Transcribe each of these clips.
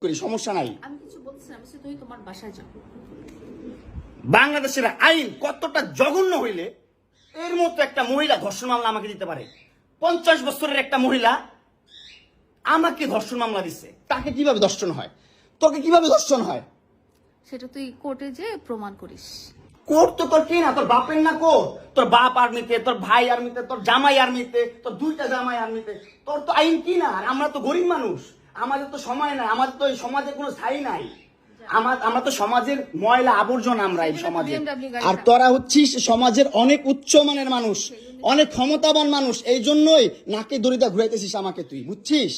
করি, সমস্যা নাই। আমি কিছু বলছি না, আমি তুই তোমার বাসায় যাও। বাংলাদেশের আইন কতটা জঘন্য হইলে এর মতো একটা মহিলা ধর্ষণ মামলা আমাকে দিতে পারে? 50 বছরের একটা মহিলা আমাকে ধর্ষণ মামলা দিচ্ছে, তাকে কিভাবে ধর্ষণ হয়? তোকে কিভাবে ধর্ষণ হয়? সেটা তুই কোর্টে যে প্রমাণ করিস। কোর্ট তো তোর কি না, তোর বাপের না কোর্ট? তোর বাপ আর্মিতে, তোর ভাই আর্মিতে, তোর জামাই আর্মিতে, তোর দুইটা জামাই আর্মিতে। তোর তো আইন কি না? আর আমরা তো গরিব মানুষ, আমাদের তো সময় নাই, আমাদের তো এই সমাজে কোনো স্থায়ী নাই। আমরা তো সমাজের ময়লা আবর্জনা, আমরা এই সমাজে। আর তোরা হচ্ছিস সমাজের অনেক উচ্চ মানের মানুষ, অনেক ক্ষমতাবান মানুষ, এই জন্যই নাকে দড়িটা ঘুরাইতেছিস আমাকে, তুই বুঝছিস?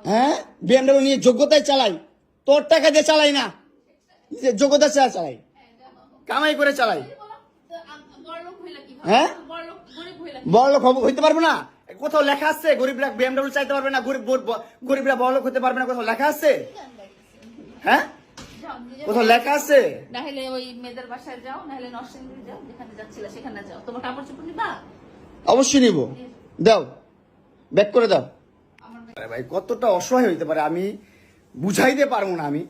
হ্যাঁ, বিএমডব্লিউ নিয়ে যোগ্যতায় চালাই, তোর টাকা দিয়ে চালাই না, নিজের যোগ্যতা চালাই, কামাই করে চালাই। হ্যাঁ, বড়লোক হইতে পারবো না? কোথাও লেখা আছে গরিবরা বিএমডব্লিউ চাইতে পারবে না? গরিবরা বড়লোক হতে পারবে না? কোথাও লেখা আছে? হ্যাঁ, কোথাও লেখা আছে? নাহলে ওই মেয়েদের বাসায় যাও, নাহলে নরসিংদী যাও, যেখানে যাচ্ছিলা সেখানে যাও। তোমার কাপড় চোপড় নিবা? অবশ্যই নিব, দাও, ব্যাক করে দাও। আরে ভাই, কতটা অসহায় হইতে পারে আমি বুঝাইতে পারবো না। আমি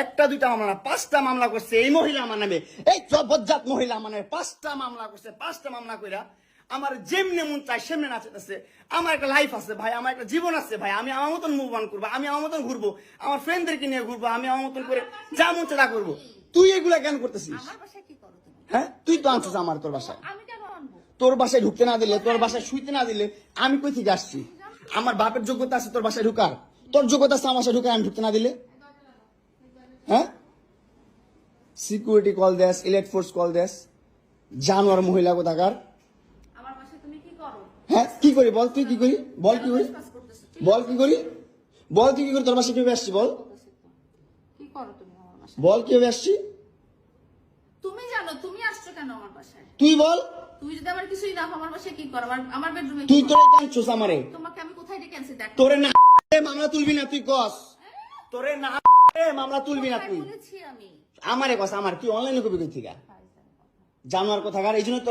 একটা দুইটা মামলা না, 5টা মামলা করছে এই মহিলা আমার নামে, এই জবরজাত মহিলা আমার নামে 5টা মামলা করছে। 5টা মামলা কইরা আমার যেমনে মন চাই সেমনে নাচতেছে। আমার একটা লাইফ আছে ভাই, আমার একটা জীবন আছে ভাই, আমি আমার মতন মুভ অন করবো, আমি আমার মতন ঘুরবো, আমার ফ্রেন্ডদেরকে নিয়ে ঘুরবো, আমি আমার মতন করে যা মন চাই তা করবো। তুই এগুলা কেন করতেছিস? আমার বাসায় কি করো তুমি? হ্যাঁ, তুই তো আনছিস আমার তোর বাসায়। আমি কেন আনবো? তোর বাসায় ঢুকতে না দিলে, তোর বাসায় শুইতে না দিলে আমি কই থেকে আসছি? আমার বাপের যোগ্যতা আছে তোর বাসায় ঢুকার? তোর যোগ্যতা আছে আমার বাসায় ঢুকার আমি ঢুকতে না দিলে? হ্যাঁ, সিকিউরিটি কল দেস, ইলেক্ট ফোর্স কল দেস, জানোয়ার মহিলা কোথাকার। আমার বাসায় তুমি কি করো? হ্যাঁ, কি করি বল? তুই কি করি বল? কি করি কাজ করতেছো? বল? কি করি বল? তুই কি করি? তোর বাসায় কিভাবে আসছি বল? কি করো তুমি আমার বাসায়? বল কিভাবে আসছি? তুমি জানো তুমি আসছো কেন আমার বাসায়? তুই বল। তুই যদি আমার কিছুই না আমার বাসায় কি করো? আমার বেডরুমে তুই তোরে কাঁদছস আমারে? তোমাকে আমি কোথায় ডেকে আনছি দেখ? তোরে না মামলা তুলবি না তুই কস? তোরে না মামলা তুলবি না তুই? বলেছি আমি। আমারে কস, আমার তুই অনলাইনে কবি কই থেকে জানোয়ার কোথাকার? এই জন্য তোর